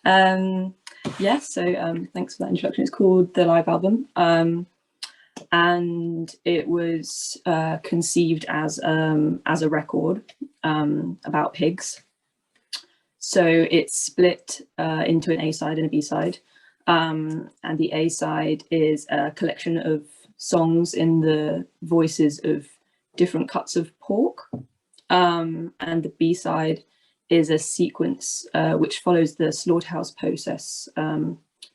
Yeah, so thanks for that introduction. It's called The Live Album, and it was conceived as a record about pigs. So it's split into an A side and a B side, and the A side is a collection of songs in the voices of different cuts of pork, and the B side is a sequence which follows the slaughterhouse process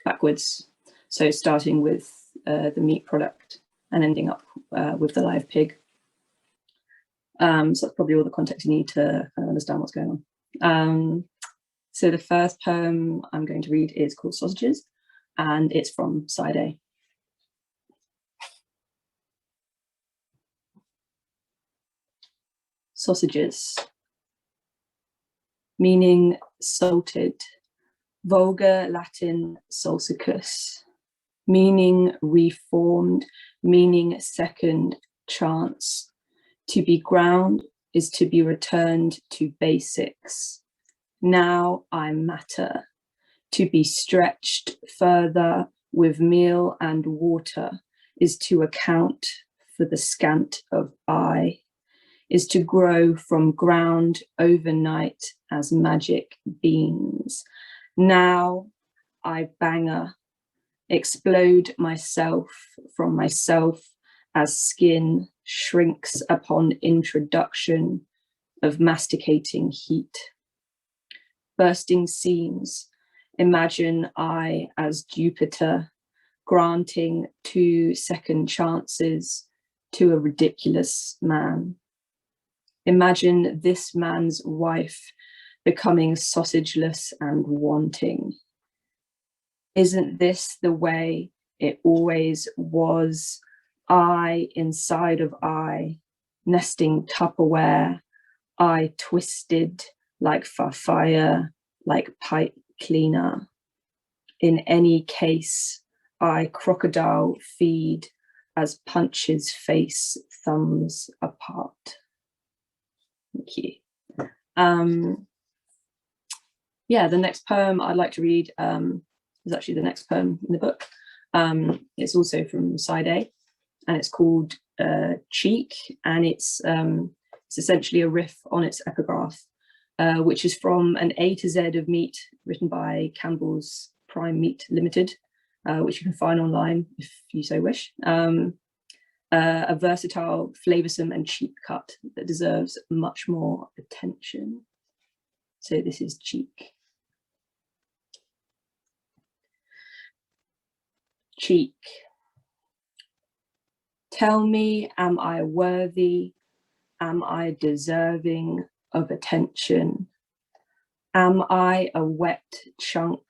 backwards. So starting with the meat product and ending up with the live pig. So that's probably all the context you need to understand what's going on. So the first poem I'm going to read is called Sausages, and it's from side A. Sausages. Meaning salted, vulgar Latin salsicus, meaning reformed, meaning second chance. To be ground is to be returned to basics. Now I matter. To be stretched further with meal and water is to account for the scant of I, is to grow from ground overnight as magic beans. Now I banger, explode myself from myself as skin shrinks upon introduction of masticating heat. Bursting seams, imagine I as Jupiter, granting 2 second chances to a ridiculous man. Imagine this man's wife becoming sausageless and wanting. Isn't this the way it always was? I inside of I, nesting Tupperware, I twisted like fire, like pipe cleaner. In any case, I crocodile feed as punches face thumbs apart. Thank you. Yeah, the next poem I'd like to read is actually the next poem in the book. It's also from side A, and it's called Cheek, and it's essentially a riff on its epigraph, which is from an A to Z of meat written by Campbell's Prime Meat Limited, which you can find online if you so wish. A versatile, flavoursome and cheap cut that deserves much more attention. So this is Cheek. Cheek. Tell me, am I worthy? Am I deserving of attention? Am I a wet chunk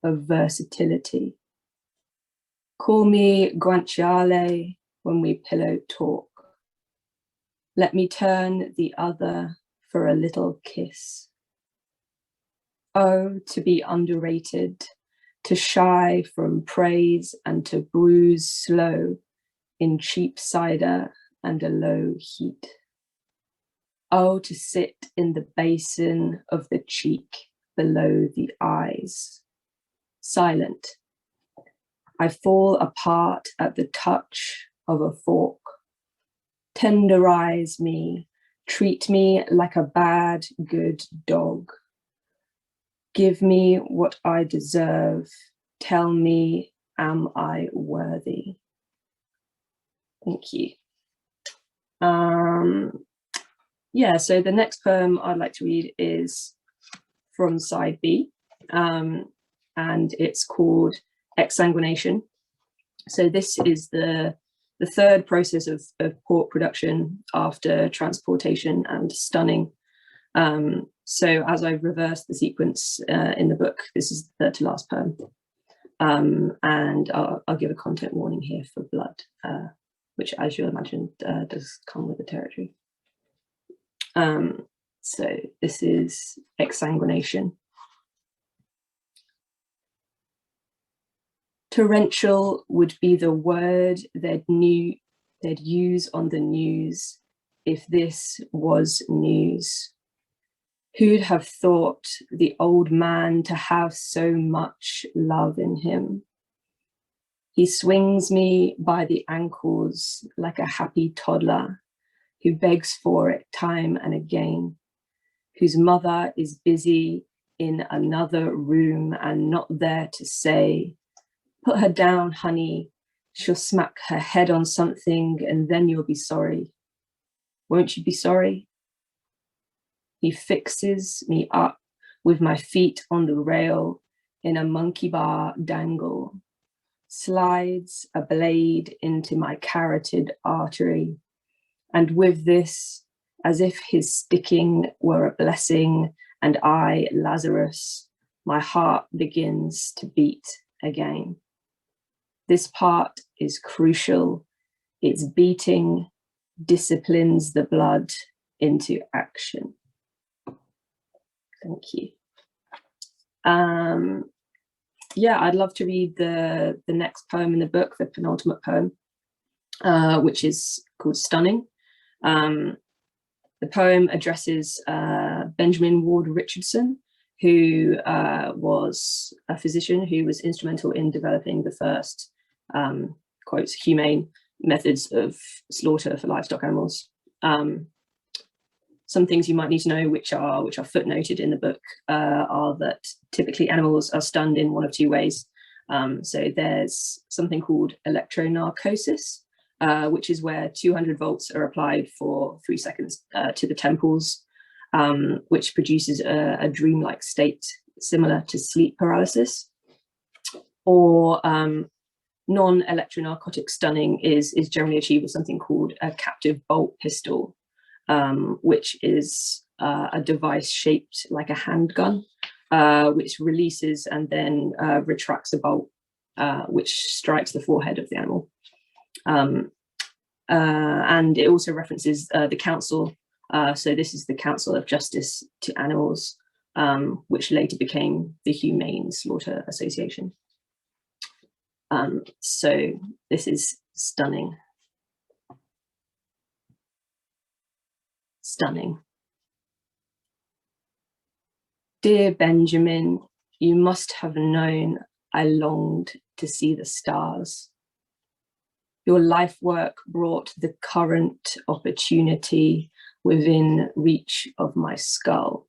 of versatility? Call me guanciale when we pillow talk. Let me turn the other for a little kiss. Oh, to be underrated, to shy from praise and to bruise slow in cheap cider and a low heat. Oh, to sit in the basin of the cheek below the eyes. Silent. I fall apart at the touch of a fork. Tenderize me, treat me like a bad, good dog. Give me what I deserve. Tell me, am I worthy? Thank you. Yeah, so the next poem I'd like to read is from side B, and it's called Exsanguination. So this is the third process of pork production after transportation and stunning. So as I reverse the sequence in the book, this is the third to last poem. And I'll give a content warning here for blood, which, as you'll imagine, does come with the territory. So this is Exsanguination. Torrential would be the word they'd use on the news if this was news. Who'd have thought the old man to have so much love in him? He swings me by the ankles like a happy toddler who begs for it time and again, whose mother is busy in another room and not there to say, "Put her down, honey. She'll smack her head on something and then you'll be sorry. Won't you be sorry?" He fixes me up with my feet on the rail in a monkey bar dangle, slides a blade into my carotid artery, and with this, as if his sticking were a blessing and I Lazarus, my heart begins to beat again. This part is crucial. Its beating disciplines the blood into action. Thank you. Yeah, I'd love to read the next poem in the book, the penultimate poem, which is called Stunning. The poem addresses Benjamin Ward Richardson, who was a physician who was instrumental in developing the first, quotes, humane methods of slaughter for livestock animals. Some things you might need to know, which are footnoted in the book, are that typically animals are stunned in one of two ways. So there's something called electronarcosis, which is where 200 volts are applied for 3 seconds to the temples, which produces a dreamlike state similar to sleep paralysis. Or non-electronarcotic stunning is generally achieved with something called a captive bolt pistol, which is a device shaped like a handgun, which releases and then retracts a bolt, which strikes the forehead of the animal. And it also references the council. So this is the Council of Justice to Animals, which later became the Humane Slaughter Association. So this is Stunning. Stunning. Dear Benjamin, you must have known I longed to see the stars. Your life work brought the current opportunity within reach of my skull.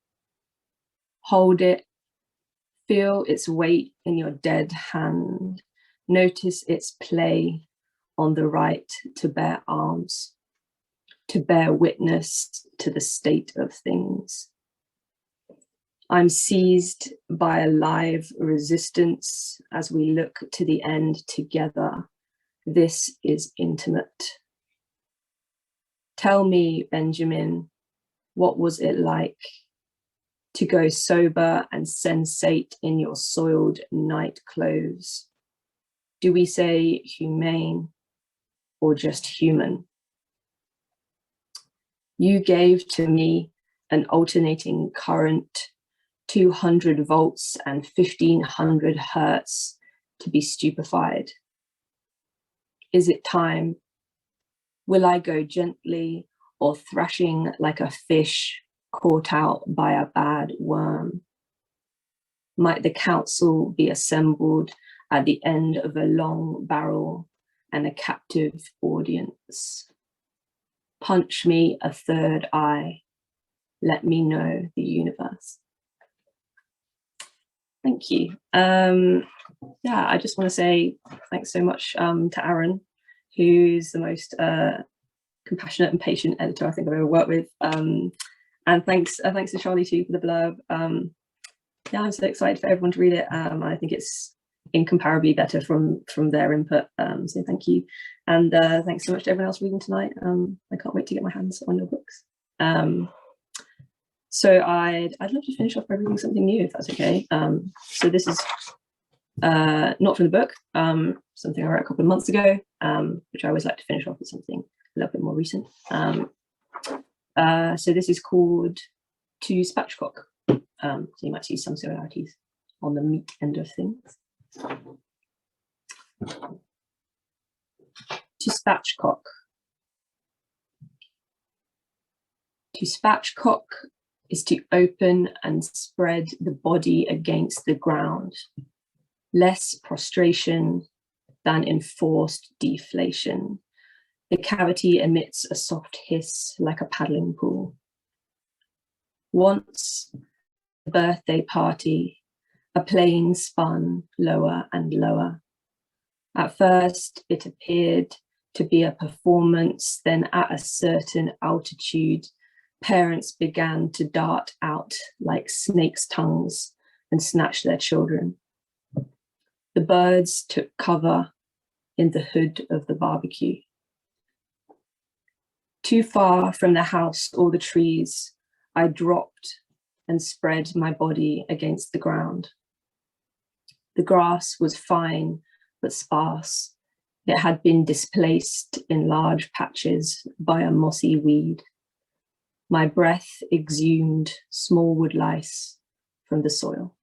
Hold it, feel its weight in your dead hand, notice its play on the right to bear arms, to bear witness to the state of things. I'm seized by a live resistance as we look to the end together. This is intimate. Tell me, Benjamin, what was it like to go sober and sensate in your soiled night clothes? Do we say humane or just human? You gave to me an alternating current, 200 volts and 1500 hertz to be stupefied. Is it time? Will I go gently or thrashing like a fish caught out by a bad worm? Might the council be assembled at the end of a long barrel and a captive audience? Punch me a third eye. Let me know the universe. Thank you. Yeah, I just want to say thanks so much to Aaron, who's the most compassionate and patient editor I think I've ever worked with. And thanks to Charlie too for the blurb. Yeah, I'm so excited for everyone to read it. I think it's incomparably better from their input. So thank you. And thanks so much to everyone else reading tonight. I can't wait to get my hands on your books. So I'd love to finish off by reading something new, if that's okay. So this is not from the book, something I wrote a couple of months ago, which I always like to finish off with something a little bit more recent. So this is called To Spatchcock. So you might see some similarities on the meat end of things. To spatchcock. To spatchcock is to open and spread the body against the ground. Less prostration than enforced deflation. The cavity emits a soft hiss like a paddling pool. Once, the birthday party, a plane spun lower and lower. At first, it appeared to be a performance, then at a certain altitude, parents began to dart out like snakes' tongues and snatch their children. The birds took cover in the hood of the barbecue. Too far from the house or the trees, I dropped and spread my body against the ground. The grass was fine but sparse. It had been displaced in large patches by a mossy weed. My breath exhumed small wood lice from the soil.